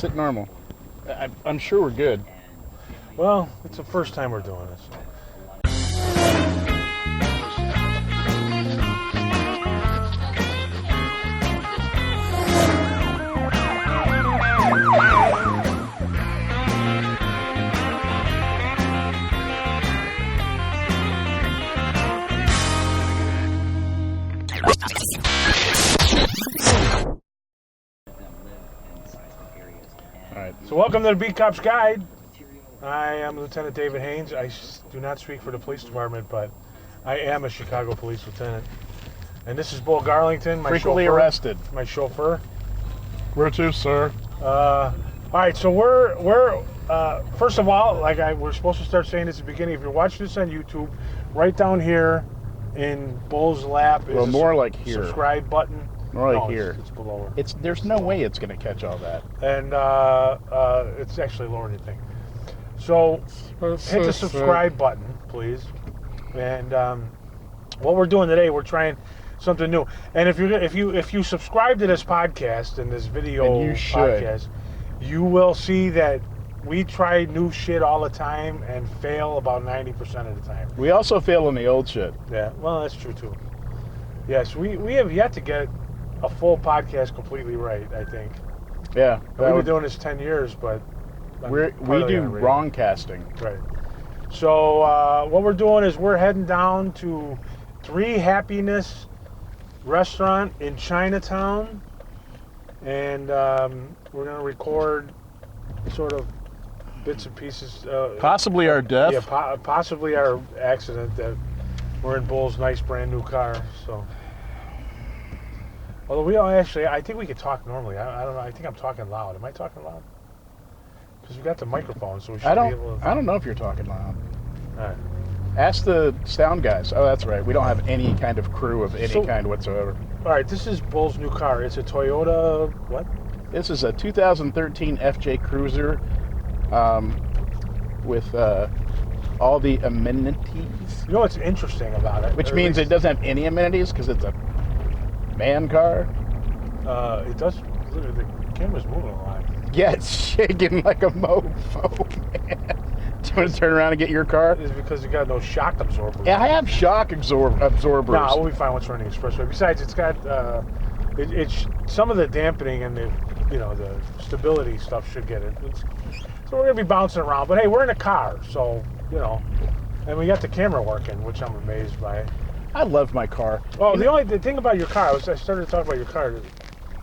sit normal. I'm sure we're good. Well, it's the first time we're doing this. Alright. So welcome to the Beat Cop's Guide. I am Lieutenant David Haynes. I do not speak for the police department, but I am a Chicago police lieutenant. And this is Bull Garlington, my Frequently chauffeur. arrested. My chauffeur. Where to, sir? All right, so we're first of all, we're supposed to start saying this at the beginning. If you're watching this on YouTube, right down here in Bull's lap is more like here. Subscribe button. More like here. It's below. There's no way it's going to catch all that. And it's actually lower than you think. So hit the subscribe button, please. And what we're doing today, we're trying something new. And if you subscribe to this podcast and this video podcast, you will see that we try new shit all the time and fail about 90% of the time. We also fail on the old shit. Yeah, well, that's true too. Yes, we have yet to get a full podcast completely right, I think. Yeah. We've been doing this 10 years, but we do wrong casting. Right. So what we're doing is we're heading down to 3 Happiness restaurant in Chinatown, and we're going to record sort of bits and pieces. Possibly our death. Yeah, possibly our accident that we're in Bull's nice brand new car. So, although we don't actually, I think we could talk normally. I don't know. I think I'm talking loud. Am I talking loud? Because we got the microphone, so we should be able to. I don't know if you're talking loud. All right. Ask the sound guys. Oh, that's right. We don't have any kind of crew of any kind whatsoever. All right, this is Bull's new car. It's a Toyota, what? This is a 2013 FJ Cruiser with all the amenities. You know what's interesting about it? Which means it doesn't have any amenities because it's a man car. It does. Look at the camera's moving a lot. Yeah, it's shaking like a mofo, man. Do you want to turn around and get your car? It's because it got no shock absorbers. Yeah, I have shock absorbers. No, we'll be fine once we're on the expressway. Besides, it's got it's some of the dampening and the stability stuff should get it. So we're gonna be bouncing around. But hey, we're in a car, so and we got the camera working, which I'm amazed by. I love my car. Oh, the thing about your car, I started to talk about your car.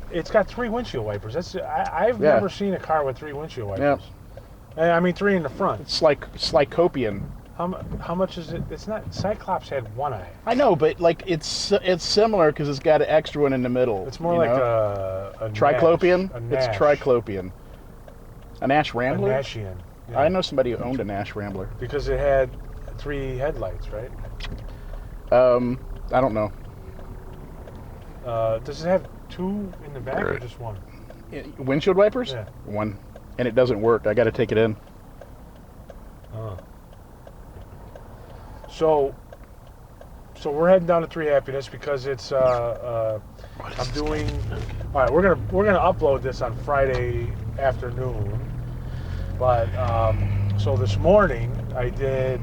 It's got 3 windshield wipers. I've never seen a car with 3 windshield wipers. Yeah. I mean, 3 in the front. It's like Slycopian. How much is it? It's not. Cyclops had 1 eye. I know, but like it's similar because it's got an extra one in the middle. It's more like a Triclopian. Nash. It's Triclopian. A Nash Rambler. A Nashian. Yeah. I know somebody who owned a Nash Rambler. Because it had 3 headlights, right? I don't know. Does it have 2 in the back or just 1? Windshield wipers? Yeah. 1. And it doesn't work. I got to take it in. So we're heading down to 3 Happiness because it's I'm doing. All right, we're gonna upload this on Friday afternoon, but so this morning I did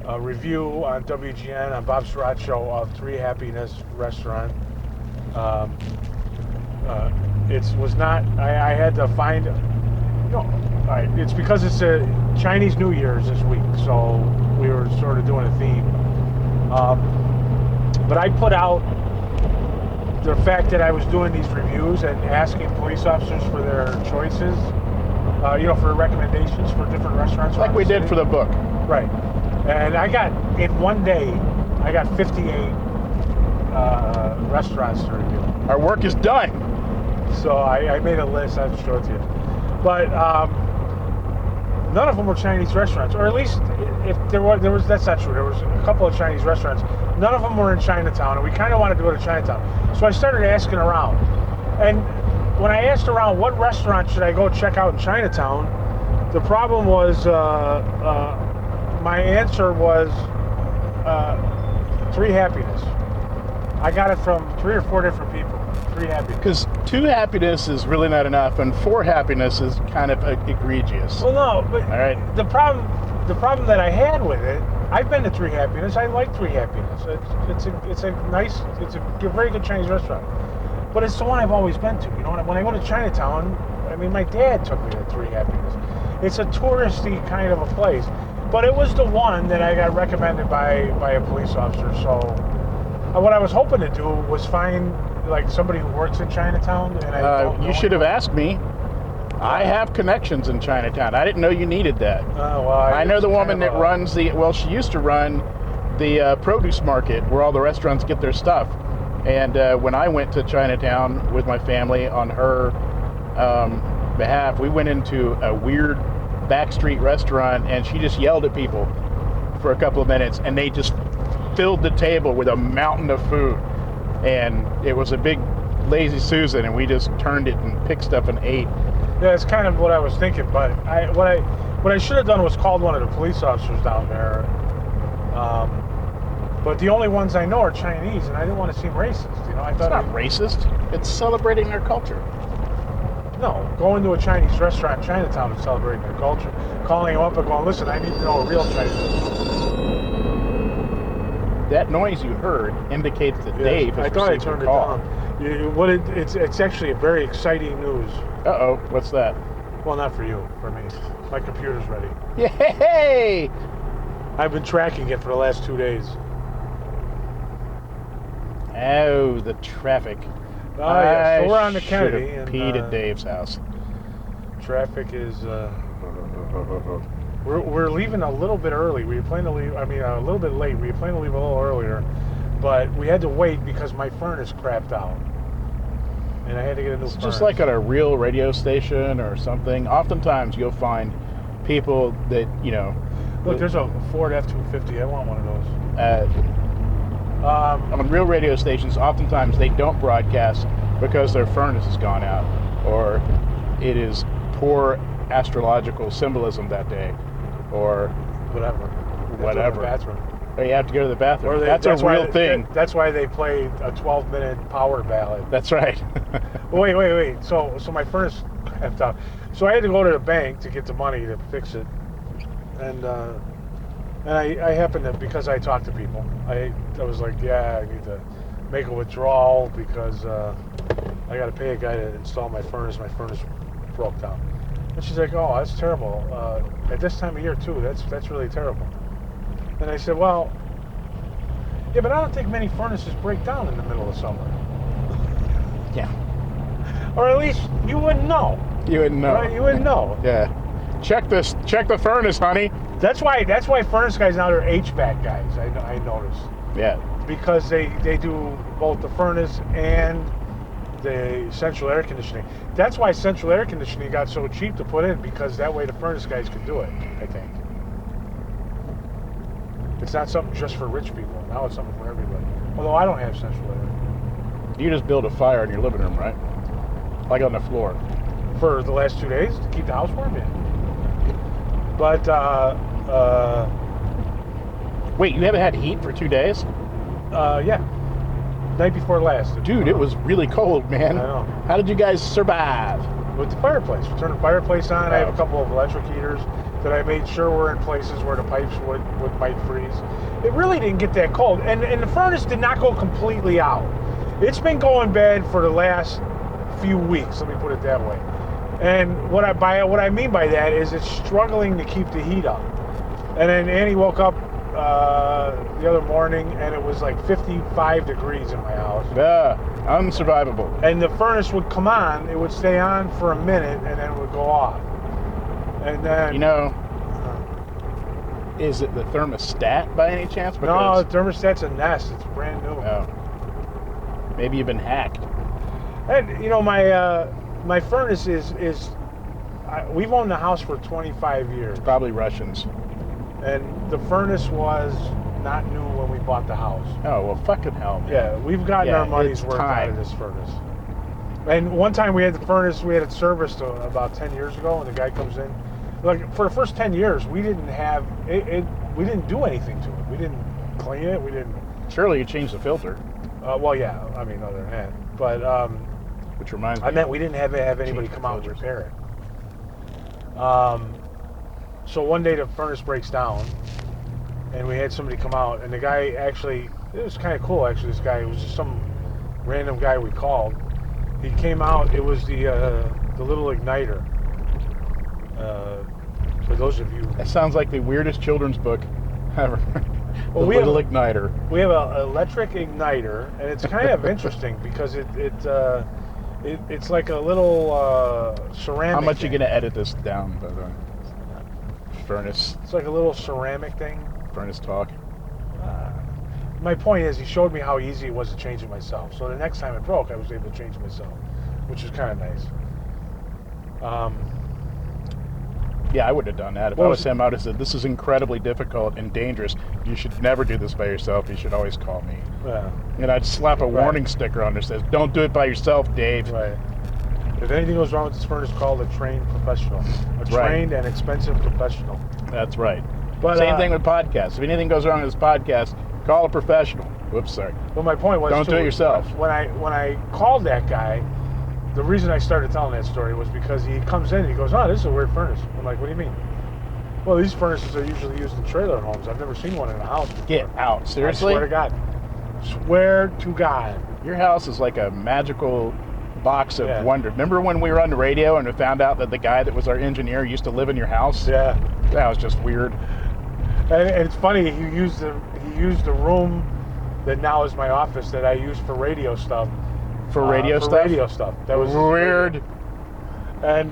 a review on WGN on Bob Surratt show of 3 Happiness restaurant. It was not. I had to find. No, all right. It's because it's a Chinese New Year's this week, so we were sort of doing a theme. But I put out the fact that I was doing these reviews and asking police officers for their choices, for recommendations for different restaurants. Like we did for the book. Right. And in one day, I got 58 restaurants to review. Our work is done. So I made a list. I have to show it to you. But none of them were Chinese restaurants, or at least if there was that's not true. There was a couple of Chinese restaurants. None of them were in Chinatown, and we kind of wanted to go to Chinatown. So I started asking around, and when I asked around what restaurant should I go check out in Chinatown, the problem was my answer was 3 Happiness. I got it from 3 or 4 different people. 3 3 happiness. Because 2 happiness is really not enough, and 4 happiness is kind of egregious. Well, no, but All right. the problem that I had with it, I've been to 3 happiness. I like 3 happiness. It's a very good Chinese restaurant. But it's the one I've always been to. You know, when I go to ChinaTown, I mean, my dad took me to 3 happiness. It's a touristy kind of a place. But it was the one that I got recommended by a police officer. So what I was hoping to do was find like somebody who works in ChinaTown. And you should have asked me. I have connections in ChinaTown. I didn't know you needed that. Well, I know the woman that runs she used to run the produce market where all the restaurants get their stuff. And when I went to ChinaTown with my family on her behalf, we went into a weird backstreet restaurant, and she just yelled at people for a couple of minutes, and they just filled the table with a mountain of food. And it was a big lazy Susan, and we just turned it and picked stuff and ate. Yeah, it's kind of what I was thinking, but what I should have done was called one of the police officers down there. But the only ones I know are Chinese, and I didn't want to seem racist. You know, I thought it's not racist. It's celebrating their culture. No, going to a Chinese restaurant in Chinatown and celebrating their culture, calling them up and going, listen, I need to know a real Chinese restaurant. That noise you heard indicates that Dave has I received turned a call. it down. It's actually a very exciting news. Uh-oh, what's that? Well, not for you, for me. My computer's ready. Yay! I've been tracking it for the last 2 days. Oh, the traffic. Oh, yeah. So we're on the Kennedy. And peed at Dave's house. Traffic is... We're leaving a little bit early. We were planning to leave... a little bit late. We were planning to leave a little earlier. But we had to wait because my furnace crapped out. And I had to get a new furnace. Just like at a real radio station or something. Oftentimes you'll find people that, you know... Look, there's a Ford F-250. I want one of those. On real radio stations, oftentimes they don't broadcast because their furnace has gone out, or it is poor astrological symbolism that day, or whatever. Bathroom. Or you have to go to the bathroom. That's a real thing. That's why they play a 12-minute power ballad. That's right. Wait. So my furnace crapped out. So I had to go to the bank to get the money to fix it, and I happened to, because I talked to people, I was like, yeah, I need to make a withdrawal because I got to pay a guy to install my furnace. My furnace broke down. And she's like, oh, that's terrible. At this time of year, too, that's really terrible. And I said, well, yeah, but I don't think many furnaces break down in the middle of summer. Yeah. Or at least you wouldn't know. You wouldn't know. Right? You wouldn't know. Yeah. Check the furnace, honey. That's why furnace guys now are HVAC guys. I noticed. Yeah. Because they do both the furnace and the central air conditioning. That's why central air conditioning got so cheap to put in, because that way the furnace guys can do it, I think. It's not something just for rich people. Now it's something for everybody. Although I don't have central air. You just build a fire in your living room, right? Like on the floor. For the last 2 days to keep the house warm, yeah. But wait, you haven't had heat for 2 days? Yeah. Night before last. Dude, it was really cold, man. I know. How did you guys survive? With the fireplace. We turned the fireplace on. I have a couple of electric heaters that I made sure were in places where the pipes might freeze. It really didn't get that cold. And the furnace did not go completely out. It's been going bad for the last few weeks, let me put it that way. And what I mean by that is it's struggling to keep the heat up. And then Annie woke up the other morning and it was like 55 degrees in my house. Yeah, unsurvivable. And the furnace would come on, it would stay on for a minute and then it would go off. And then... You know, is it the thermostat by any chance? No, the thermostat's a nest. It's brand new. Oh. Maybe you've been hacked. And, you know, my furnace is we've owned the house for 25 years. It's probably Russians. And the furnace was not new when we bought the house. Oh, well, fucking hell, man. Yeah, we've gotten our money's worth out of this furnace. And one time we had the furnace, we had it serviced about 10 years ago, and the guy comes in. Like, for the first 10 years, we didn't have it. We didn't do anything to it. We didn't clean it. We didn't. Surely you changed the filter. Well, yeah. I mean, other than that, but Which reminds me. I meant we didn't have anybody Change come my out and filters. repair it. So one day the furnace breaks down, and we had somebody come out, and the guy actually, it was kind of cool actually. This guy, it was just some random guy we called. He came out. It was the little igniter. For those of you, That sounds like the weirdest children's book ever. Well, The we Little have- Igniter. we have an electric igniter, and it's kind of interesting because it's like a little ceramic. How much are thing. you going to edit this down, by the way? Furnace It's like a little ceramic thing. talk. My point is, he showed me how easy it was to change it myself. So the next time it broke, I was able to change it myself, which is kind of nice. Yeah, I would have done that. If I was him, I would have said, this is incredibly difficult and dangerous. You should never do this by yourself. You should always call me. And I'd slap a warning sticker on there that says, don't do it by yourself, Dave. Right. If anything goes wrong with this furnace, call a trained professional. Trained and expensive professional. That's right. But, Same thing with podcasts. If anything goes wrong with this podcast, call a professional. Whoops, sorry. Well, my point was, Don't do it yourself. When I called that guy, the reason I started telling that story was because he comes in and he goes, "Oh, this is a weird furnace." I'm like, "What do you mean?" Well, these furnaces are usually used in trailer homes. I've never seen one in a house before. Get out. Seriously? I swear to God. Swear to God. Your house is like a magical box of Yeah. wonder. Remember when we were on the radio and we found out that the guy that was our engineer used to live in your house? Yeah. That was just weird. And it's funny, he used the room that now is my office that I use for radio stuff. For radio stuff? Radio stuff. That was weird. And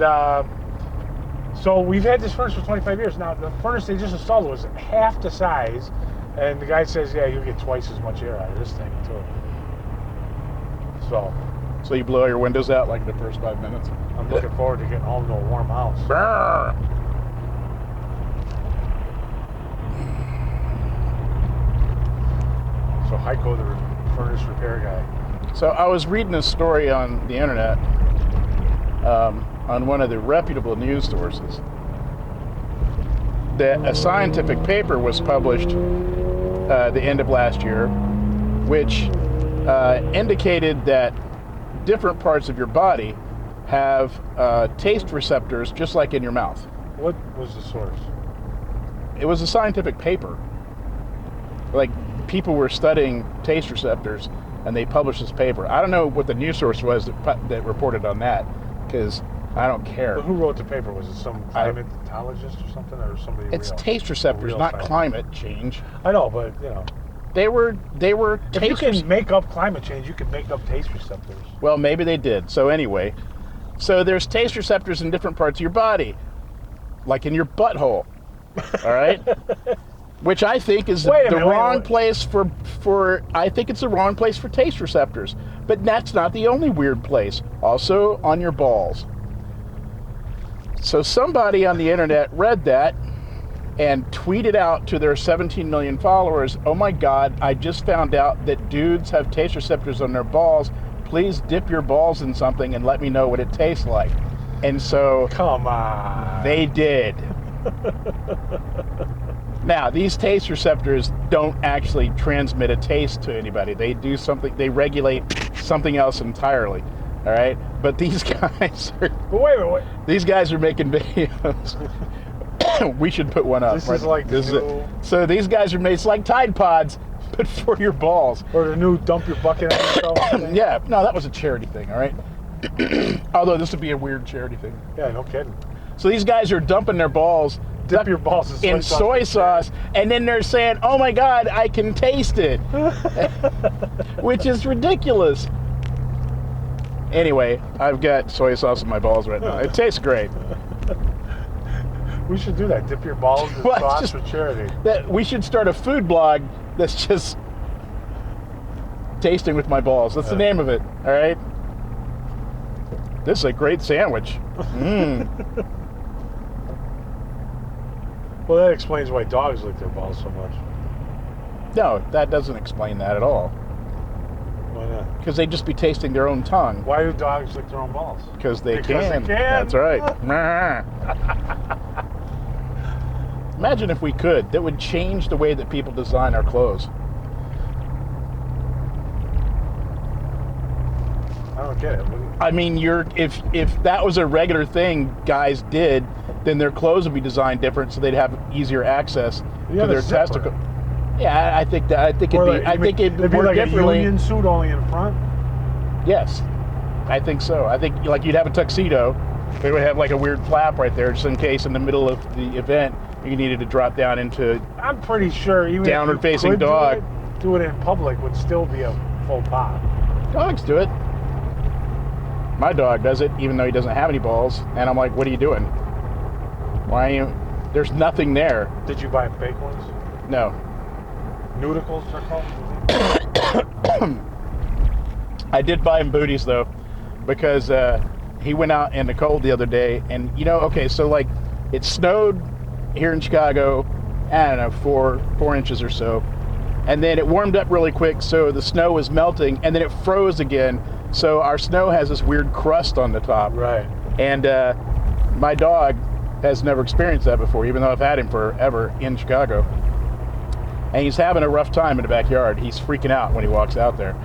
so we've had this furnace for 25 years. Now, the furnace they just installed was half the size, and the guy says, yeah, you get twice as much air out of this thing, too. So you blow your windows out like the first 5 minutes? I'm looking forward to getting home to a warm house. Brr. So Heiko, the furnace repair guy. So I was reading a story on the internet on one of the reputable news sources that a scientific paper was published the end of last year, which indicated that different parts of your body have taste receptors just like in your mouth. What was the source? It was a scientific paper. Like, people were studying taste receptors and they published this paper. I don't know what the news source was that reported on that, because I don't care. But who wrote the paper? Was it some climatologist or something, or somebody It's real? taste receptors, not scientist. climate change. I know, but you know, They were if you taste. can make up climate change, you can make up taste receptors. Well, maybe they did. So anyway, so there's taste receptors in different parts of your body, like in your butthole. All right. Which I think is the wrong place for. I think it's the wrong place for taste receptors. But that's not the only weird place. Also on your balls. So somebody on the internet read that and tweeted out to their 17 million followers, "Oh my God, I just found out that dudes have taste receptors on their balls. Please dip your balls in something and let me know what it tastes like." And so Come on. they did. Now, these taste receptors don't actually transmit a taste to anybody. They do something, they regulate something else entirely. All right? But these guys are But wait. these guys are making videos. We should put one up. This is like this the is new- So these guys are made, it's like Tide Pods, but for your balls. Or the new dump your bucket on yourself thing. Yeah, no, that was a charity thing, all right? Although this would be a weird charity thing. Yeah, no kidding. So these guys are dumping their balls Dip your balls in soy sauce, and then they're saying, "Oh my God, I can taste it," which is ridiculous. Anyway, I've got soy sauce in my balls right now. It tastes great. We should do that. Dip your balls in Well, it's sauce just- for charity. That we should start a food blog that's just tasting with my balls. That's the name of it. All right. This is a great sandwich. Well, that explains why dogs lick their balls so much. No, that doesn't explain that at all. Why not? Because they'd just be tasting their own tongue. Why do dogs lick their own balls? Because they Because can. they can. That's right. Imagine if we could. That would change the way that people design our clothes. I don't don't get it. I mean, if that was a regular thing guys did, then their clothes would be designed different, so they'd have easier access to their testicle. Yeah, I think it'd be work like differently. A union suit only in front. Yes, I think so. I think like you'd have a tuxedo. They would have like a weird flap right there, just in case in the middle of the event you needed to drop down into. I'm pretty sure even downward facing dog. Do it in public would still be a faux pas. Dogs do it. My dog does it, even though he doesn't have any balls. And I'm like, what are you doing? Why are you? There's nothing there. Did you buy fake ones? No. Nudicles are called? I did buy him booties though, because he went out in the cold the other day, and okay, so like it snowed here in Chicago, I don't know, 4 inches or so, and then it warmed up really quick, so the snow was melting, and then it froze again. So our snow has this weird crust on the top. Right. And my dog has never experienced that before, even though I've had him forever in Chicago. And he's having a rough time in the backyard. He's freaking out when he walks out there.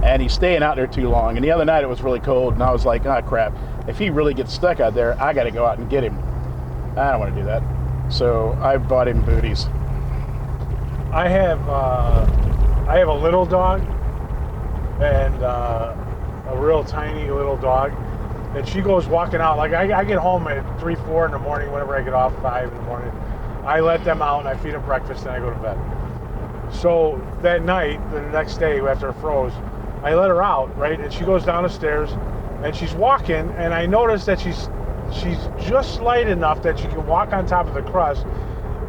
And he's staying out there too long. And the other night it was really cold, and I was like, oh crap, if he really gets stuck out there, I gotta go out and get him. I don't want to do that. So I bought him booties. I have a little dog and a real tiny little dog, and she goes walking out. Like I get home at 3, 4 in the morning. Whenever I get off 5 in the morning, I let them out and I feed them breakfast and I go to bed. So that night, the next day after it froze, I let her out, right, and she goes down the stairs and she's walking, and I notice that she's just light enough that she can walk on top of the crust,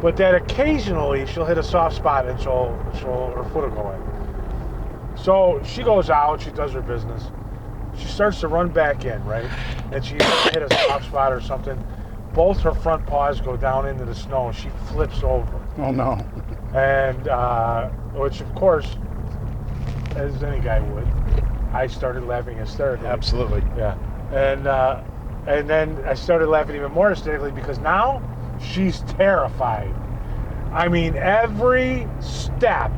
but that occasionally she'll hit a soft spot and her foot will go in. So she goes out, she does her business. She starts to run back in, right? And she hit a soft spot or something. Both her front paws go down into the snow and she flips over. Oh no. And, which of course, as any guy would, I started laughing hysterically. Absolutely. Yeah. And then I started laughing even more hysterically because now she's terrified. I mean, every step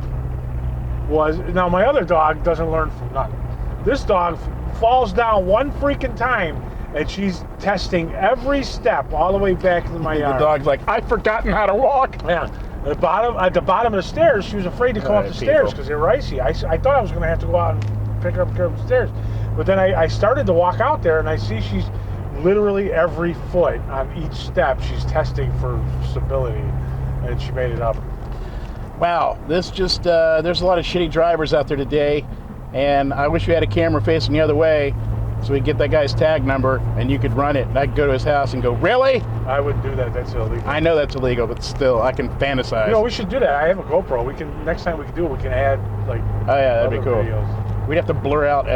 was... Now, my other dog doesn't learn from nothing. This dog falls down one freaking time, and she's testing every step all the way back to my yard. The dog's like, I've forgotten how to walk. Yeah. At the bottom of the stairs, she was afraid to come up the stairs because they were icy. I thought I was going to have to go out and pick her up and carry her up the stairs. But then I started to walk out there, and I see she's literally every foot on each step. She's testing for stability, and she made it up. Wow, there's a lot of shitty drivers out there today, and I wish we had a camera facing the other way so we could get that guy's tag number and you could run it, and I could go to his house and go, really? I wouldn't do that. That's illegal. I know that's illegal, but still, I can fantasize. We should do that. I have a GoPro. Next time we can do it, we can add like. Oh yeah, that'd be cool. Videos. We'd have to blur out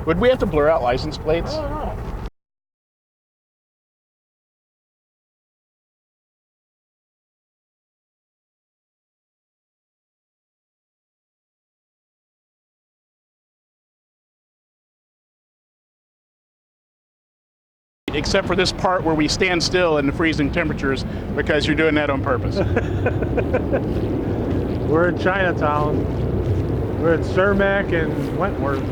Would we have to blur out license plates? I don't know. Except for this part where we stand still in the freezing temperatures, because you're doing that on purpose. We're in Chinatown. We're in Cermak and Wentworth.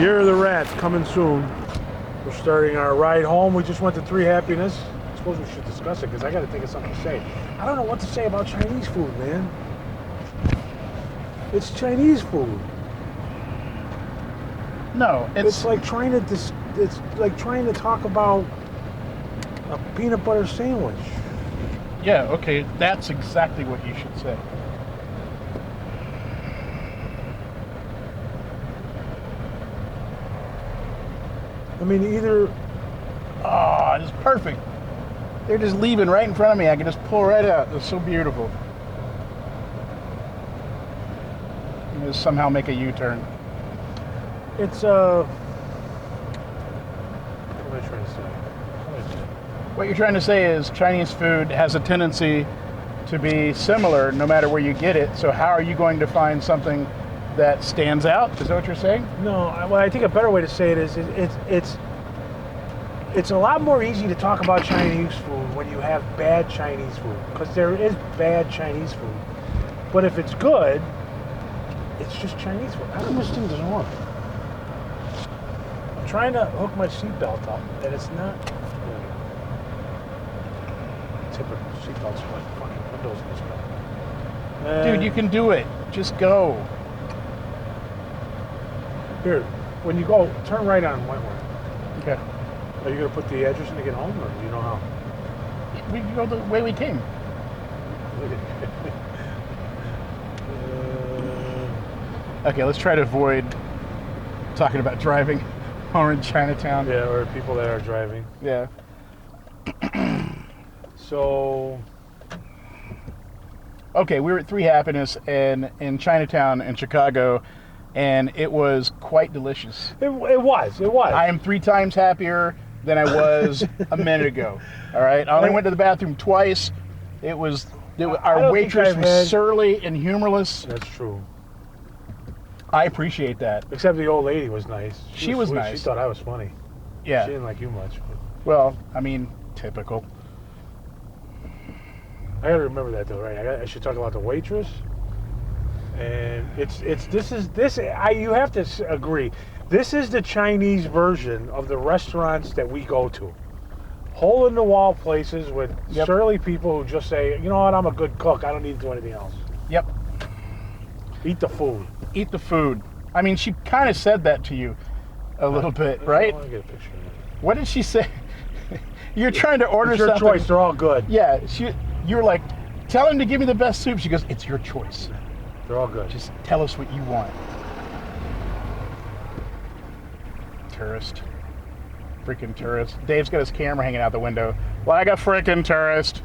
Year of the Rat coming soon. We're starting our ride home. We just went to 3 Happiness. I suppose we should discuss it because I got to think of something to say. I don't know what to say about Chinese food, man. It's Chinese food. No, it's like trying to talk about a peanut butter sandwich. Yeah, okay, that's exactly what you should say. I mean, either... Oh, it's perfect. They're just leaving right in front of me. I can just pull right out. It's so beautiful. And just somehow make a U-turn. It's, what am I trying to say? What you're trying to say is Chinese food has a tendency to be similar no matter where you get it. So how are you going to find something that stands out? Is that what you're saying? No, well, I think a better way to say it is it's a lot more easy to talk about Chinese food when you have bad Chinese food, because there is bad Chinese food. But if it's good, It's just Chinese food. How come this thing doesn't work? I'm trying to hook my seatbelt up, and it's not. Typical seatbelts for like fucking windows in this car. Dude, you can do it. Just go. Here, when you go, turn right on Wentworth. Okay. Are you gonna put the address in to get home, or do you know how? We can go the way we came. Okay, let's try to avoid talking about driving while we're in Chinatown. Yeah, or people that are driving. Yeah. So, okay, we were at Three Happiness and in Chinatown in Chicago, and it was quite delicious. it was. I am 3 times happier than I was a minute ago. All right, I only went to the bathroom twice. Our waitress was surly and humorless. That's true. I appreciate that. Except the old lady was nice. She was sweet. nice. She thought I was funny. Yeah. She didn't like you much. But Well, I mean, typical. I gotta remember that though, right? I should talk about the waitress. And you have to agree. This is the Chinese version of the restaurants that we go to. Hole in the wall places with surly people who just say, you know what, I'm a good cook. I don't need to do anything else. Yep. Eat the food. Eat the food. I mean, she kind of said that to you a little bit, right? I want to get a picture of that. What did she say? You're trying to order It's your something. choice. They're all good. Yeah, you were like, tell him to give me the best soup. She goes, it's your choice. They're all good. Just tell us what you want. Tourist. Freaking tourist. Dave's got his camera hanging out the window. Like a freaking tourist.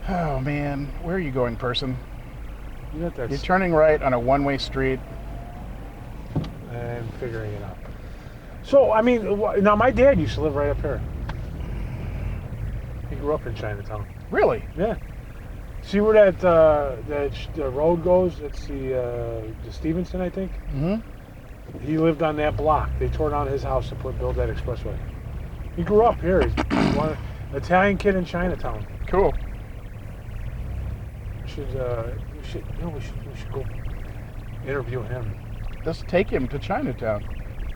Oh, man. Where are you going, person? You got that. You're turning right on a one-way street. And figuring it out. So, I mean, now my dad used to live right up here. He grew up in Chinatown. Really? Yeah. See where the road goes? It's the Stevenson, I think. Mm-hmm. He lived on that block. They tore down his house to build that expressway. He grew up here. He's one Italian kid in Chinatown. Cool. We should go interview him. Let's take him to Chinatown.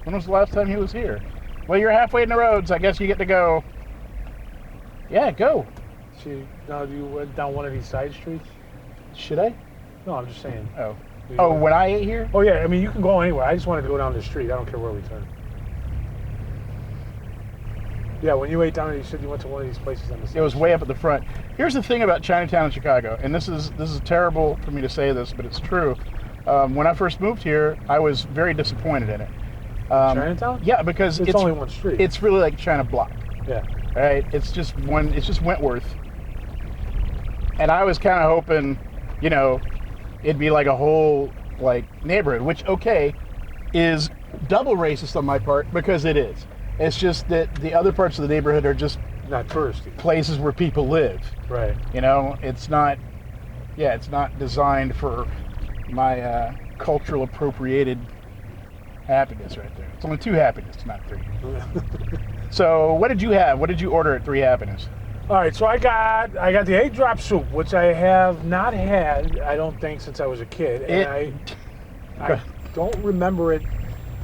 When was the last time he was here? Well, you're halfway in the roads. I guess you get to go. Yeah, go. Now you went down one of these side streets? Should I? No, I'm just saying. Oh. Oh, when I ate here? Oh, yeah. I mean, you can go anywhere. I just wanted to go down the street. I don't care where we turn. Yeah, when you ate down there, you said you went to one of these places on the side. It was way up at the front. Here's the thing about Chinatown in Chicago, and this is terrible for me to say this, but it's true. When I first moved here, I was very disappointed in it. Chinatown? Yeah, because it's only one street. It's really like China Block. Yeah. Right? It's just Wentworth. And I was kind of hoping, it'd be like a whole neighborhood, which is double racist on my part because it is. It's just that the other parts of the neighborhood are just not touristy places where people live. Right. It's not designed for my cultural appropriated happiness right there. It's only 2 happiness, not 3. So what did you have? What did you order at 3 Happiness? All right, so I got the egg drop soup, which I have not had, I don't think, since I was a kid, and I don't remember it.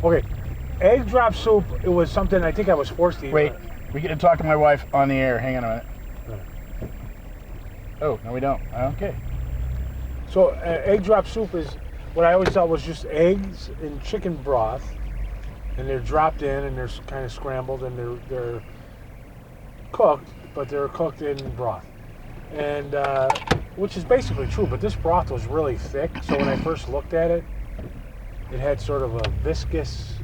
Okay, egg drop soup. It was something I think I was forced to eat. Wait, we get to talk to my wife on the air. Hang on a minute. Oh, no, we don't. Okay. So egg drop soup is what I always thought was just eggs in chicken broth, and they're dropped in and they're kind of scrambled and they're cooked, but they're cooked in broth, and which is basically true. But this broth was really thick, so when I first looked at it, it had sort of a viscous,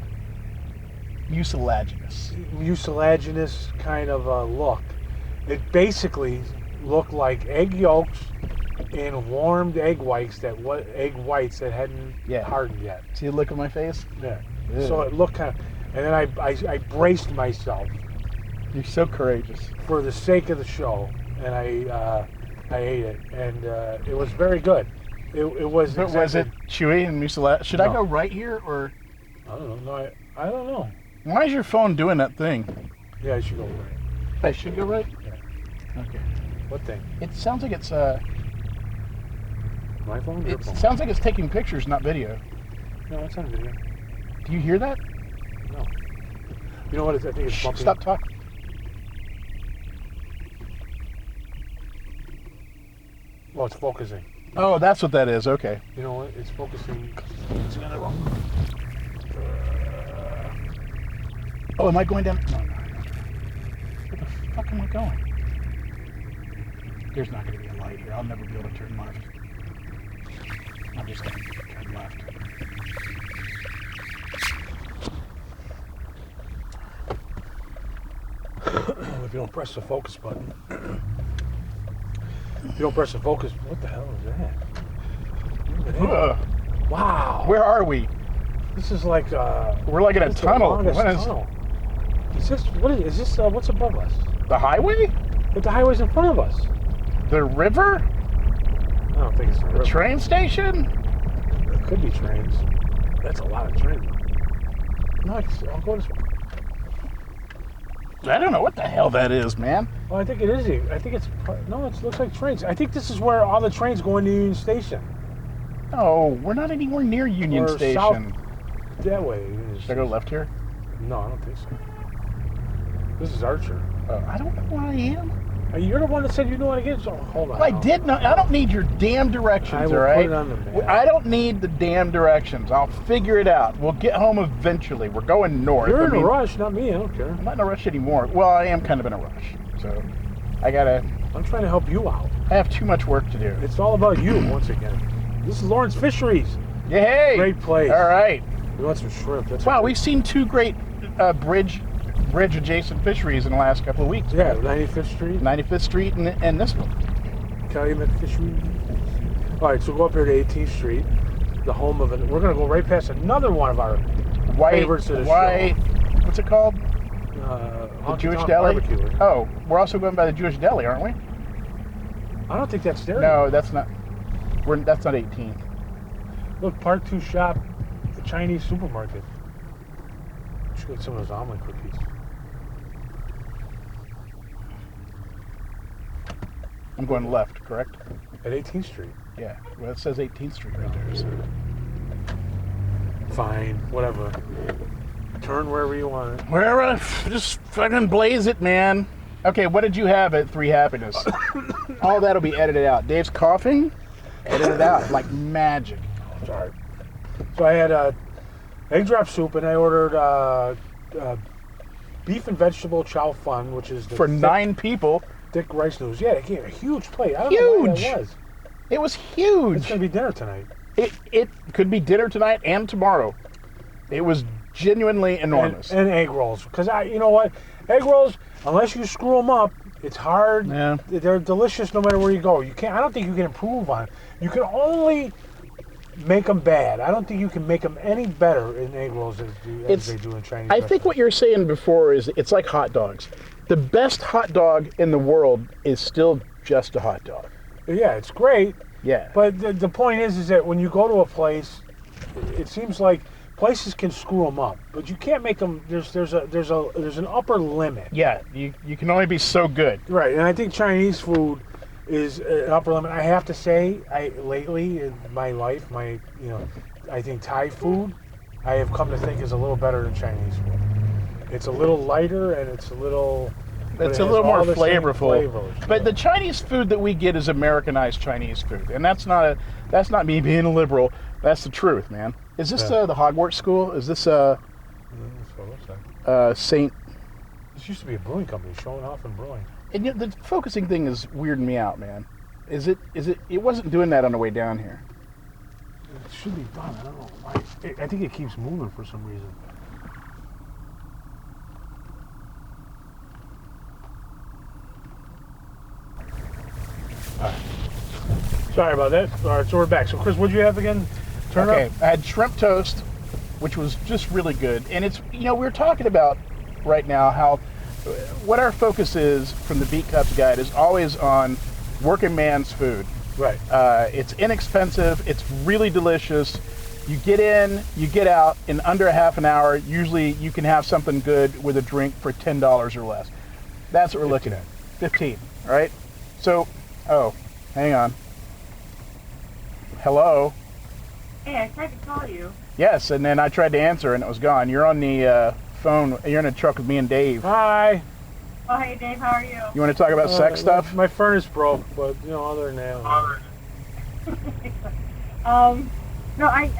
mucilaginous kind of a look. It basically looked like egg yolks and warmed egg whites that hadn't hardened yet. See the look on my face? Yeah. Ew. So it looked kind of, and then I braced myself. You're so courageous. For the sake of the show, and I ate it, and it was very good. It was. But was it chewy and mucilaginous? Should I go right here or? I don't know. No, I don't know. Why is your phone doing that thing? Yeah, I should go right. I should go right? Yeah. Okay. What thing? It sounds like it's My phone? Your It phone? sounds like it's taking pictures, not video. No, it's on video. Do you hear that? No. You know what? I think it's bumping. Stop talking. Oh, it's focusing. Oh, that's what that is. Okay. You know what? It's focusing. It's gonna go. Oh, am I going down? No, no. Where the fuck am I going? There's not going to be a light here. I'll never be able to turn left. I'm just going to turn left. If you don't press the focus button. If you don't press the focus, what the hell is that? Look at that. Wow. Where are we? This is like We're like in a this is the tunnel. longest What is tunnel. Is this is this what's above us? the highway? But the highway's in front of us. The river? I don't think it's the river. Train station? It could be trains. That's a lot of trains. No, I'll go this way. I don't know what the hell that is, man. Well, I think it is. I think it's no. It looks like trains. I think this is where all the trains go into Union Station. No, we're not anywhere near Union Or Station. south. That way. Should I go left here? No, I don't think so. This is Archer. I don't know where I am. You're the one that said you know how to get. So hold on. I did not. I don't need your damn directions, I will all right? put it on the map. I don't need the damn directions. I'll figure it out. We'll get home eventually. We're going north. You're I in mean, a rush, not me. I don't care. I'm not in a rush anymore. Well, I am kind of in a rush. So I'm trying to help you out. I have too much work to do. It's all about you once again. This is Lawrence Fisheries. Yay! Great place. All right. You want some shrimp? That's Wow, we've seen two great bridge adjacent fisheries in the last couple of weeks. Yeah, 95th Street. 95th Street and this one. Calumet Fisheries. All right, so go up here to 18th Street, the home of it. We're gonna go right past another one of our favorites of the show. What's it called? The Jewish Deli? Barbecue, right? Oh, we're also going by the Jewish Deli, aren't we? I don't think that's there. No, that's not. That's not 18th. Look, Part 2 shop, the Chinese supermarket. Should get some of those omelet cookies. I'm going left, correct? At 18th Street. Yeah. Well, it says 18th Street right there. So. Fine, whatever. Turn wherever you want. Wherever, just fucking blaze it, man. Okay, what did you have at 3 Happiness? All that'll be edited out. Dave's coughing, edited out like magic. Sorry. So I had egg drop soup, and I ordered beef and vegetable chow fun, which is the For 9 people. thick rice noodles. Yeah, they gave a huge plate. I don't know why Huge. that was. It was huge. It's gonna be dinner tonight. It could be dinner tonight and tomorrow. It was genuinely enormous. And egg rolls, because you know what, egg rolls, unless you screw them up, it's hard. Yeah. They're delicious no matter where you go. You can't. I don't think you can improve on it. You can only make them bad. I don't think you can make them any better in egg rolls as they do in Chinese. I think what you're saying before is it's like hot dogs. The best hot dog in the world is still just a hot dog. Yeah, it's great. Yeah. But the point is that when you go to a place, it seems like places can screw them up, but you can't make them. There's an upper limit. Yeah, you can only be so good. Right, and I think Chinese food is an upper limit. I have to say, lately in my life, I think Thai food, I have come to think is a little better than Chinese food. It's a little lighter and it's a little. It's a little more flavorful. But the Chinese food that we get is Americanized Chinese food, and that's not me being a liberal. That's the truth, man. Is this the Hogwarts school? Is this That's what it looks like. Saint? This used to be a brewing company, showing off and brewing. And yet the focusing thing is weirding me out, man. Is it? It wasn't doing that on the way down here. It should be done. I don't know why. I think it keeps moving for some reason. Sorry about that. All right, so we're back. So, Chris, what'd you have again? Turn Okay, up. I had shrimp toast, which was just really good. And it's, we're talking about right now how what our focus is from the Beat Cups Guide is always on working man's food. Right. It's inexpensive. It's really delicious. You get in, you get out in under a half an hour. Usually you can have something good with a drink for $10 or less. That's what we're looking at. 15, all right? So, hang on. Hello? Hey, I tried to call you. Yes, and then I tried to answer and it was gone. You're on the phone. You're in a truck with me and Dave. Hi. Oh, hey, Dave, how are you? You want to talk about sex stuff? My furnace broke, but other than that. No, I was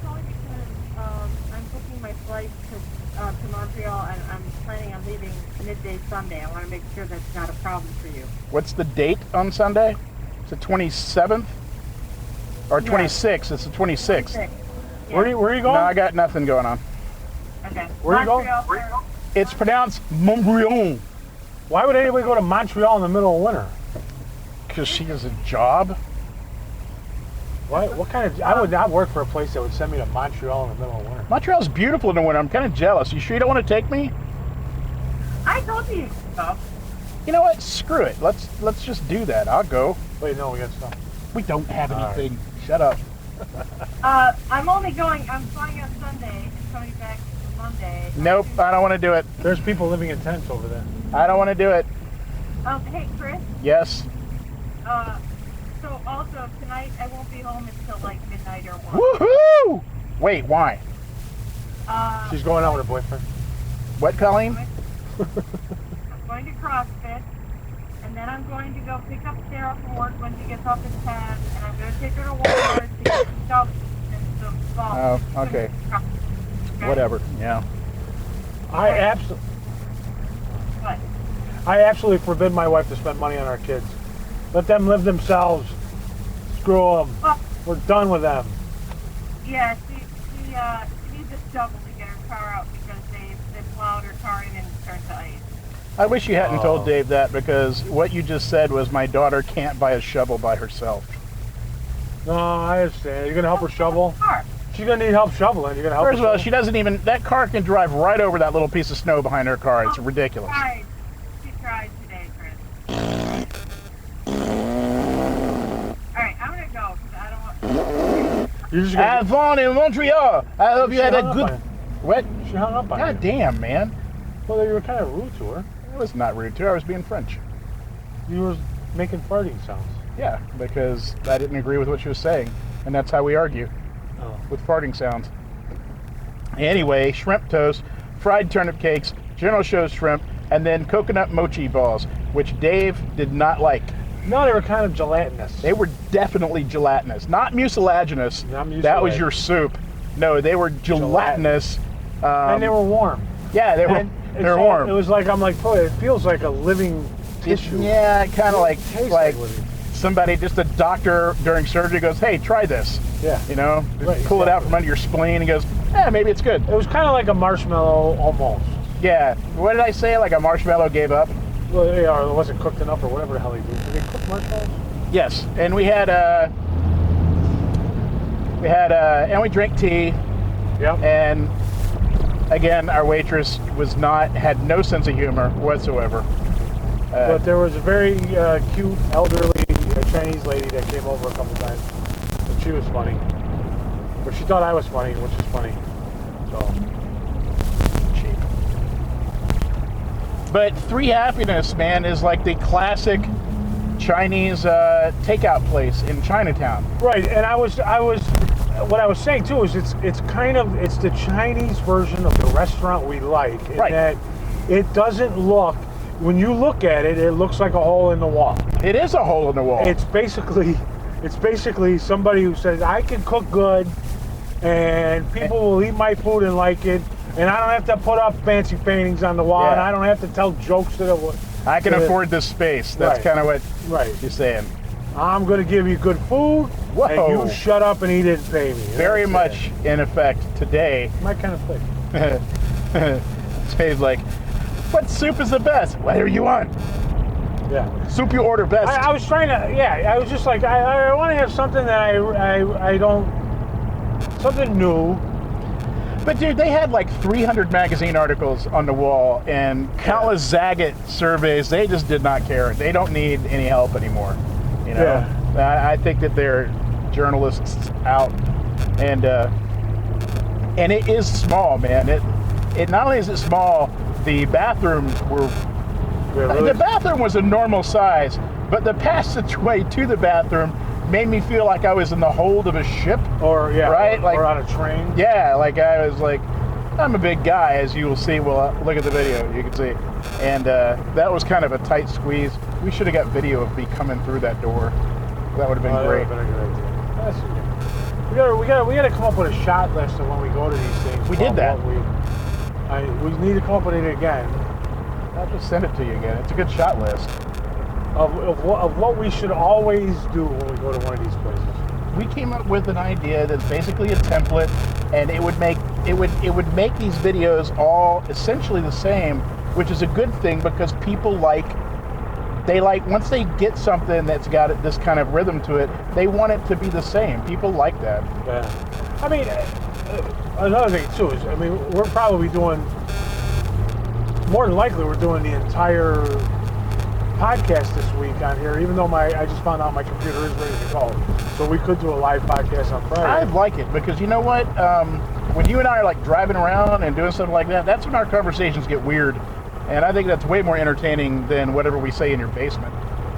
calling because I'm booking my flight to Montreal, and I'm planning on leaving midday Sunday. I want to make sure that's not a problem for you. What's the date on Sunday? It's the 27th? Or 26th? It's the 26th. Yeah. Where are you going? No, I got nothing going on. Okay. Where are you going? Montreal. It's pronounced Montreal. Why would anybody go to Montreal in the middle of winter? Because she has a job? What kind of? I would not work for a place that would send me to Montreal in the middle of winter. Montreal's beautiful in the winter. I'm kind of jealous. You sure you don't want to take me? I told you stuff. You know what? Screw it. Let's just do that. I'll go. Wait, no, we got stuff. We don't have All right. anything. Shut up. I'm flying on Sunday and coming back Monday. Nope, I don't want to do it. There's people living in tents over there. I don't want to do it. Hey, Chris. Yes. So also tonight I won't be home until like midnight or 1. Woohoo! Wait, why? She's going out with her boyfriend. What, Colleen? I'm going to CrossFit, and then I'm going to go pick up Sarah from work when she gets off his pad, and I'm going to take her to Walmart to get some stuff and some balls. Oh, okay. Whatever. Yeah. I What? absolutely forbid my wife to spend money on our kids. Let them live themselves. Screw them. Well, We're done with them. yeah, she needs a shovel to get her car out because they plowed her car in and turned to ice. I wish you hadn't Oh. told Dave that, because what you just said was my daughter can't buy a shovel by herself. No, I understand. You're gonna help her shovel. Car. She's gonna need help shoveling. You're gonna help First her of all, shovel? she doesn't even, that car can drive right over that little piece of snow behind her car. It's ridiculous. She tried today, Chris. Alright, I'm gonna go because I don't want. You're just gonna. Have fun in Montreal. I hope you She had a hung up good. on you. What? She hung up on God you. damn, man. Well, you were kind of rude to her. It was not rude to her. I was being French. You were making farting sounds. Yeah, because I didn't agree with what she was saying, and that's how we argue, Oh. with farting sounds. Anyway, shrimp toast, fried turnip cakes, General Tso's shrimp, and then coconut mochi balls, which Dave did not like. No, they were kind of gelatinous. They were definitely gelatinous, not mucilaginous. Not That was mucilaginous. your soup. No, they were gelatinous. And they were warm. Yeah, they were. And They were warm. It was like, I'm like, boy, it feels like a living tissue. Yeah, kind of like Tastes like living. somebody, just a doctor during surgery goes, "Hey, try this." Yeah. You know, just Right, pull it out exactly. from under your spleen and goes, "Yeah, maybe it's good." It was kind of like a marshmallow almost. Yeah. What did I say? Like a marshmallow gave up? Well, yeah, or it wasn't cooked enough or whatever the hell they do. Did they cook marshmallows? Yes. And we had and we drank tea. Yep. And again, our waitress had no sense of humor whatsoever. But there was a very cute elderly Chinese lady that came over a couple times. And she was funny. But she thought I was funny, which is funny. So. Cheap. But Three Happiness, man, is like the classic Chinese takeout place in Chinatown. Right, and what I was saying too is it's the Chinese version of the restaurant we like. In Right. that it doesn't look, when you look at it, it looks like a hole in the wall. It is a hole in the wall. It's basically somebody who says, I can cook good and people will eat my food and like it, and I don't have to put up fancy paintings on the wall, Yeah. and I don't have to tell jokes to the. I can to the- afford this space. That's Right. kind of what Right. you're saying. I'm going to give you good food, Whoa. and you shut up and eat it and pay me. Very That's much in effect today. it. My kind of place. Dave's like, what soup is the best? Whatever you want. Yeah. Soup you order best. I was trying to, I was just like, I want to have something that I don't, something new. But dude, they had like 300 magazine articles on the wall and countless Zagat surveys. They just did not care. They don't need any help anymore. You know, I think that they're journalists out, and it is small, man. It not only is it small, the bathrooms were. Yeah, really. The bathroom was a normal size, but the passageway to the bathroom made me feel like I was in the hold of a ship. Or right? or on a train. Yeah, like I was like, I'm a big guy, as you will see. Well, look at the video, you can see. And that was kind of a tight squeeze. We should have got video of me coming through that door. That would have been great. That would have been a good idea. We gotta come up with a shot list of when we go to these things. We did that. We need to come up with it again. I'll just send it to you again. It's a good shot list. Of what we should always do when we go to one of these places. We came up with an idea that's basically a template, and it would make these videos all essentially the same, which is a good thing because people like once they get something that's got this kind of rhythm to it, they want it to be the same. People like that. Yeah. I mean, another thing too is, I mean, we're probably doing, more than likely, we're doing the entire podcast this week on here, even though I just found out my computer is ready to go. So we could do a live podcast on Friday. I like it because you know what? When you and I are like driving around and doing something like that, that's when our conversations get weird. And I think that's way more entertaining than whatever we say in your basement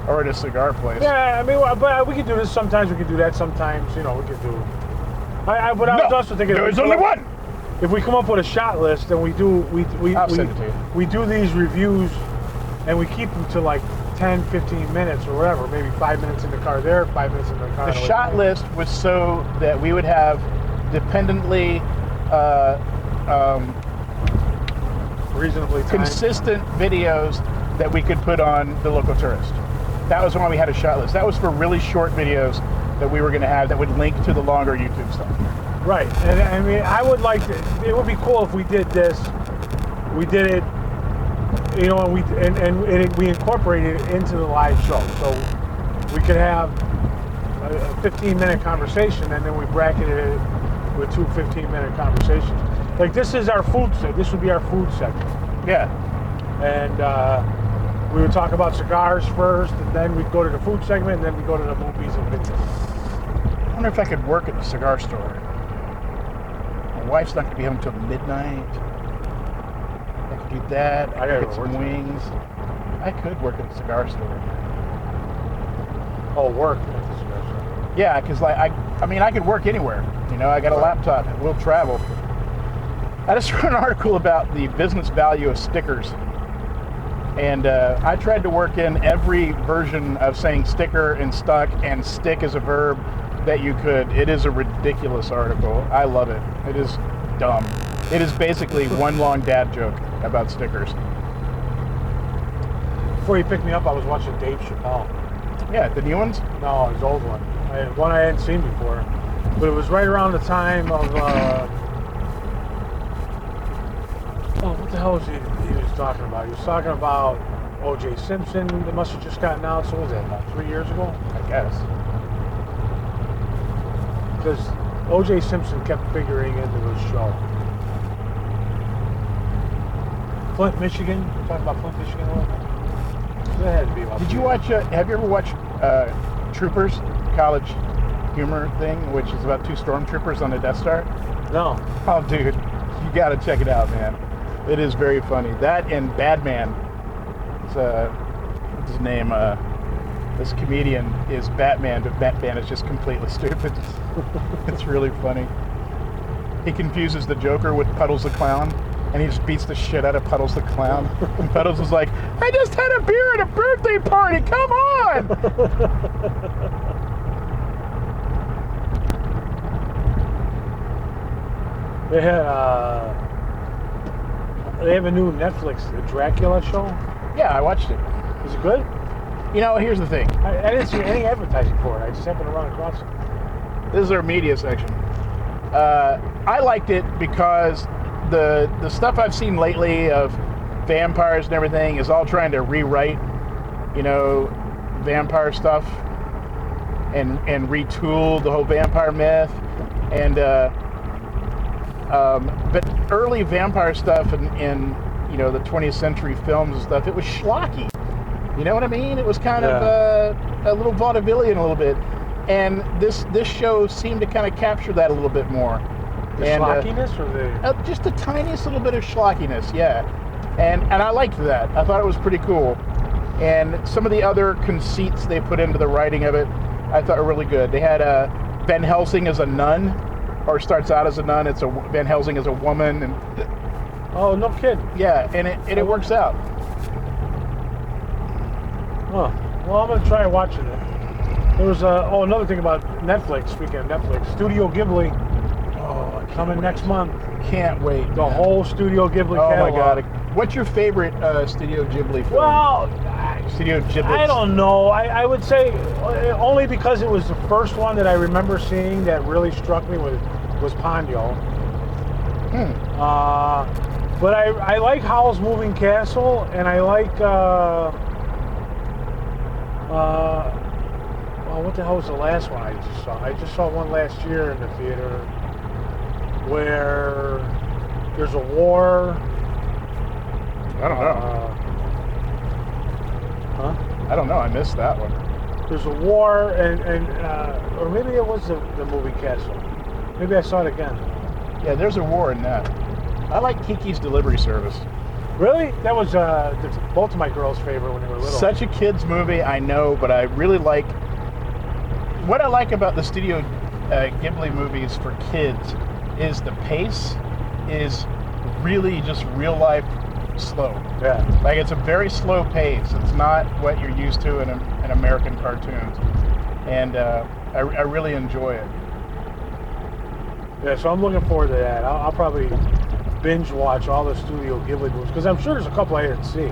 or at a cigar place. Yeah, I mean, but we can do this sometimes. We can do that sometimes. You know, we can do. But I was also thinking there's only one. If we come up with a shot list and we do I'll send it to you. We do these reviews and we keep them to like 10, 15 minutes or whatever. Maybe 5 minutes in the car there, 5 minutes in the car. The shot list was so that we would have dependently. Reasonably consistent videos that we could put on the local tourist. That was why we had a shot list. That was for really short videos that we were going to have that would link to the longer YouTube stuff. Right, and I mean, I would like to. It would be cool if we did this. We did it, you know, and we incorporated it into the live show. So we could have a 15-minute conversation, and then we bracketed it with two 15-minute conversations. Like this is our food segment. This would be our food segment. Yeah. And we would talk about cigars first, and then we'd go to the food segment, and then we'd go to the movies and videos. I wonder if I could work at the cigar store. My wife's not going to be home until midnight. I could do that. I could get some wings. I could work at the cigar store. Oh, work at the cigar store. Yeah, because like I mean, I could work anywhere. You know, I got a laptop. We'll travel. I just wrote an article about the business value of stickers. And I tried to work in every version of saying sticker and stuck and stick as a verb that you could. It is a ridiculous article. I love it. It is dumb. It is basically one long dad joke about stickers. Before you picked me up, I was watching Dave Chappelle. Yeah, the new ones? No, his old one. One I hadn't seen before. But it was right around the time of... what the hell was he was talking about? He was talking about O.J. Simpson. It must have just gotten out. So what was that, about 3 years ago? I guess. Because O.J. Simpson kept figuring into his show. Flint, Michigan. Talking about Flint, Michigan a little bit. That had to be about. Did you watch? Have you ever watched Troopers, college humor thing, which is about two stormtroopers on the Death Star? No. Oh, dude, you got to check it out, man. It is very funny. That and Badman. What's his name? This comedian is Batman, but Batman is just completely stupid. It's really funny. He confuses the Joker with Puddles the Clown, and he just beats the shit out of Puddles the Clown. And Puddles is like, I just had a beer at a birthday party, come on! They have a new Netflix Dracula show. Yeah, I watched it. Is it good? You know, here's the thing. I didn't see any advertising for it. I just happened to run across it. This is our media section. I liked it because the stuff I've seen lately of vampires and everything is all trying to rewrite, you know, vampire stuff and retool the whole vampire myth. And but early vampire stuff in you know the 20th century films and stuff, it was schlocky. You know what I mean? It was kind of a little vaudevillian a little bit. And this show seemed to kind of capture that a little bit more. The schlockiness or the... just the tiniest little bit of schlockiness, yeah. And I liked that. I thought it was pretty cool. And some of the other conceits they put into the writing of it I thought were really good. They had Van Helsing as a nun, or starts out as a nun. It's Van Helsing as a woman, and Oh, no kidding. yeah, and it works out. Huh. Well, I'm gonna try watching it. There was another thing about Netflix. Speaking of Netflix, Studio Ghibli coming next month. Can't wait. The whole Studio Ghibli Oh catalog. my God! What's your favorite Studio Ghibli film? Well, Studio Ghibli. I don't know. I would say only because it was the first one that I remember seeing that really struck me was Ponyo. But I like Howl's Moving Castle, and I like what the hell was the last one I just saw? I just saw one last year in the theater where there's a war. I don't know. I don't know. I missed that one. There's a war, or maybe it was the movie Castle. Maybe I saw it again. Yeah, there's a war in that. I like Kiki's Delivery Service. Really? That was both of my girls' favorite when they were little. Such a kid's movie, I know, but I really like... What I like about the Studio Ghibli movies for kids is the pace is really just real life slow. Yeah. Like, it's a very slow pace. It's not what you're used to in American cartoons. And I really enjoy it. Yeah, so I'm looking forward to that. I'll probably binge watch all the Studio Ghibli movies because I'm sure there's a couple I didn't see.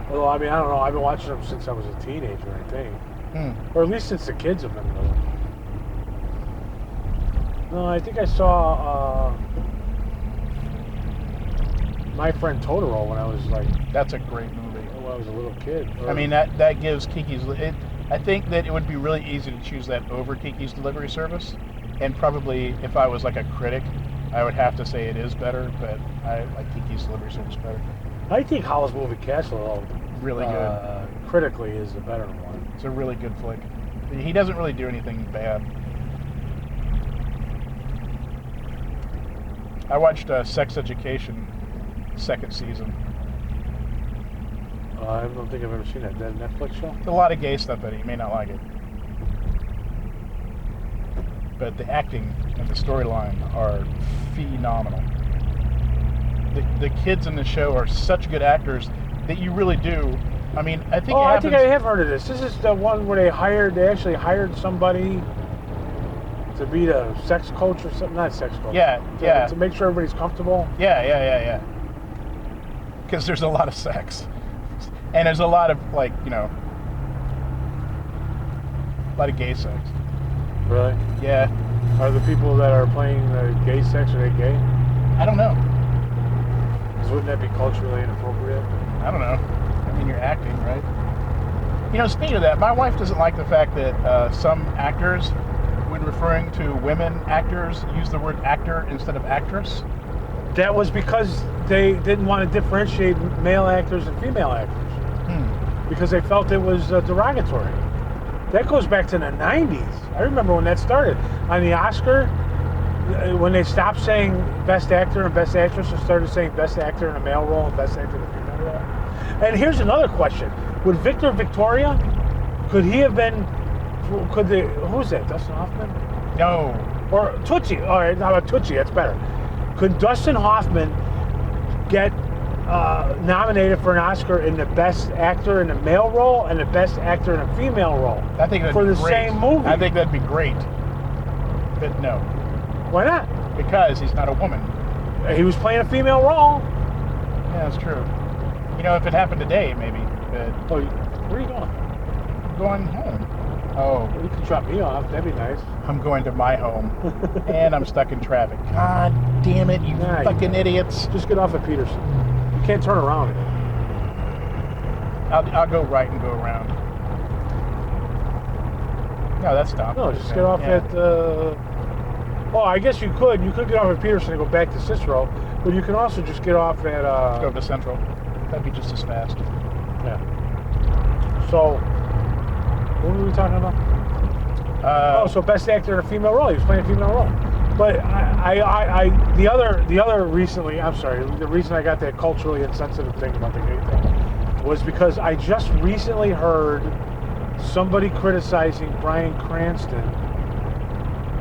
Although, I mean, I don't know. I've been watching them since I was a teenager, I think. Or at least since the kids have been little. No, I think I saw My Friend Totoro when I was like... That's a great movie. When I was a little kid. I mean, that gives Kiki's... I think that it would be really easy to choose that over Kiki's Delivery Service. And probably, if I was like a critic, I would have to say it is better, but I like Kiki's Delivery Service better. I think Howl's Moving Castle, really good. Critically, is the better one. It's a really good flick. He doesn't really do anything bad. I watched Sex Education, second season. I don't think I've ever seen that. That Netflix show? There's a lot of gay stuff in it. You may not like it. But the acting and the storyline are phenomenal. The kids in the show are such good actors that you really do. I mean, I think I think I have heard of this. This is the one where they actually hired somebody to be the sex coach or something. Not sex coach. Yeah. To make sure everybody's comfortable. Yeah. Because there's a lot of sex. And there's a lot of, like, a lot of gay sex. Really? Yeah. Are the people that are playing the gay sex, are they gay? I don't know. Because wouldn't that be culturally inappropriate? I don't know. I mean, you're acting, right? Speaking of that, my wife doesn't like the fact that some actors, when referring to women actors, use the word actor instead of actress. That was because they didn't want to differentiate male actors and female actors. Because they felt it was derogatory. That goes back to the 90s. I remember when that started. On the Oscar, when they stopped saying Best Actor and Best Actress and started saying Best Actor in a male role and Best Actor in a female role. And here's another question. Would Victor Victoria, could he have been, who was that, Dustin Hoffman? No. Or Tootsie, all right, how about Tootsie, that's better. Could Dustin Hoffman get nominated for an Oscar in the Best Actor in a male role and the Best Actor in a female role? I think that'd for be the great. same movie. I think that'd be great. But no. Why not? Because he's not a woman. He was playing a female role. Yeah, that's true. If it happened today, maybe. But Oh, where are you going? I'm going home. Oh, You can drop me off. That'd be nice. I'm going to my home. And I'm stuck in traffic. God damn it, you Nah, you fucking idiots. Just get off at Peterson. You can't turn around. I'll go right and go around. No, that's dumb. No, just get off at. I guess you could. You could get off at Peterson and go back to Cicero, but you can also just get off at. Go to Central. That'd be just as fast. Yeah. So, what were we talking about? So Best Actor in a female role. He was playing a female role. But the reason I got that culturally insensitive thing about the gay thing was because I just recently heard somebody criticizing Bryan Cranston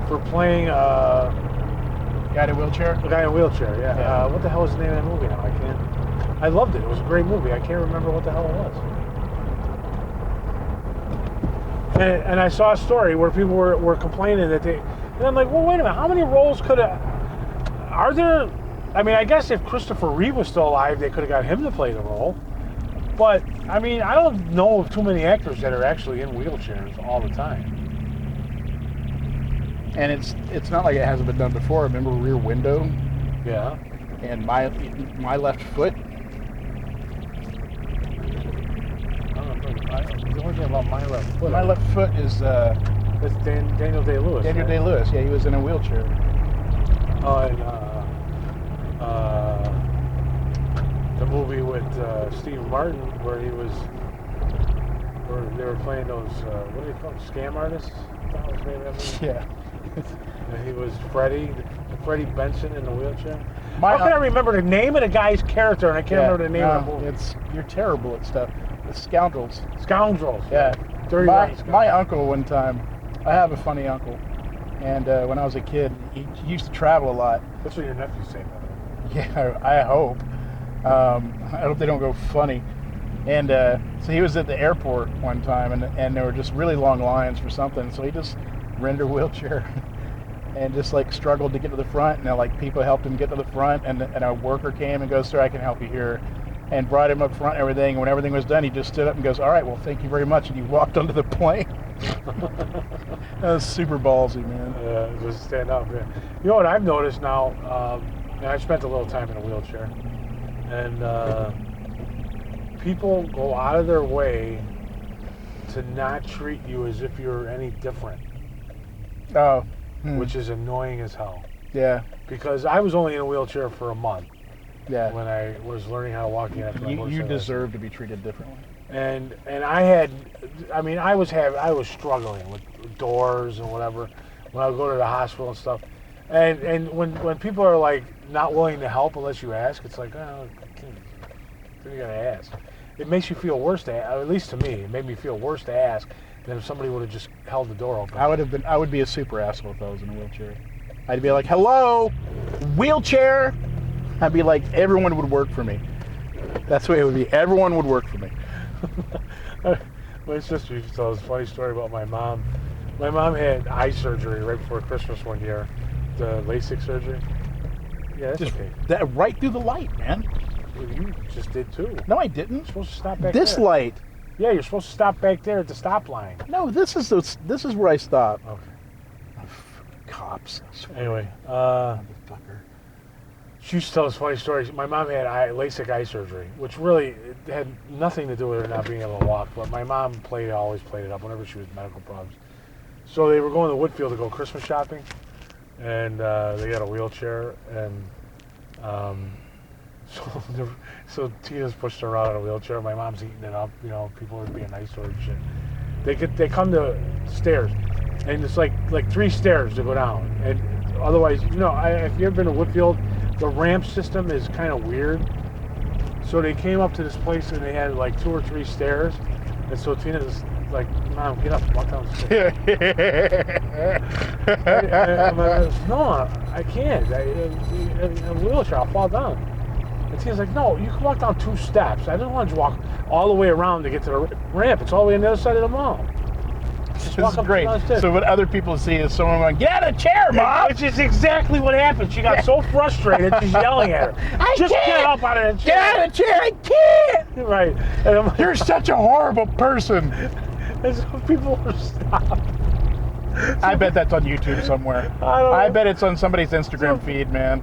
for playing Guy in a wheelchair? a guy in a wheelchair. Yeah. Yeah. What the hell is the name of that movie now? I loved it. It was a great movie. I can't remember what the hell it was. And I saw a story where people were complaining that and I'm like, well, wait a minute. How many roles are there? I mean, I guess if Christopher Reeve was still alive, they could have got him to play the role. But, I mean, I don't know of too many actors that are actually in wheelchairs all the time. And it's not like it hasn't been done before. Remember Rear Window? Yeah. And my left foot? The only thing about my left foot. My left foot is That's Daniel Day-Lewis. Daniel Day-Lewis. Yeah, he was in a wheelchair. Oh, and the movie with Steve Martin where they were playing those, what do they call them, scam artists? That was the name of that movie? Yeah. And he was Freddie Benson in the wheelchair. My How can I remember the name of the guy's character and I can't remember the name of the movie? You're terrible at stuff. It's Scoundrels. Scoundrels. Yeah. Dirty My Rotten Scoundrels. uncle one time, I have a funny uncle, and when I was a kid, he used to travel a lot. That's what your nephew's saying. Yeah, I hope. I hope they don't go funny. And so he was at the airport one time, and there were just really long lines for something. So he just rented a wheelchair and just like struggled to get to the front. And like people helped him get to the front, and a worker came and goes, "Sir, I can help you here," and brought him up front and everything. And when everything was done, he just stood up and goes, "All right, well, thank you very much," and he walked onto the plane. That was super ballsy, man. Just stand up. Yeah. You know what I've noticed now? And I spent a little time in a wheelchair, and people go out of their way to not treat you as if you're any different, Oh, which is annoying as hell. yeah, Because I was only in a wheelchair for a month yeah. when I was learning how to walk again after my You motorcycle deserve to be treated differently. accident. And I was struggling with doors and whatever when I would go to the hospital and stuff. And when people are like not willing to help unless you ask, it's like, oh, you gotta ask. It makes you feel worse at least to me. It made me feel worse to ask than if somebody would have just held the door open. I would be a super asshole if I was in a wheelchair. I'd be like, "Hello, wheelchair." I'd be like, everyone would work for me. That's the way it would be. Everyone would work for me. My sister used to tell us a funny story about my mom. My mom had eye surgery right before Christmas one year, the LASIK surgery. Yeah, that's Just okay. that right through the light, man. Well, you just did too. No, I didn't. You're supposed to stop back This there. light. Yeah, you're supposed to stop back there at the stop line. No, this is where I stop. Okay. Cops. I swear. Anyway, Motherfucker. she used to tell us funny stories. My mom had LASIK eye surgery, which really had nothing to do with her not being able to walk. But my mom always played it up whenever she was medical problems. So they were going to Woodfield to go Christmas shopping, and they got a wheelchair, and so Tina's pushed her around in a wheelchair. My mom's eating it up. You know, people are being nice to her and shit. They come to stairs, and it's like 3 stairs to go down. And otherwise, if you've ever been to Woodfield, the ramp system is kind of weird. So they came up to this place and they had like 2 or 3 stairs, and so Tina's like, "Mom, get up, walk down the stairs." I'm like, "No, I can't. In a wheelchair, I'll fall down." And Tina's like, "No, you can walk down 2 steps. I don't want you to walk all the way around to get to the ramp. It's all the way on the other side of the mall." Just This walk is up great. downstairs. So what other people see is someone going, "Get out of the chair, Mom!" Which is exactly what happened. She got so frustrated, she's yelling at her. Just get up out of the chair. Get out of the chair! I can't! Right. And I'm like, You're such a horrible person. and so people were stopped. I bet that's on YouTube somewhere. I don't know. I bet it's on somebody's Instagram feed, man.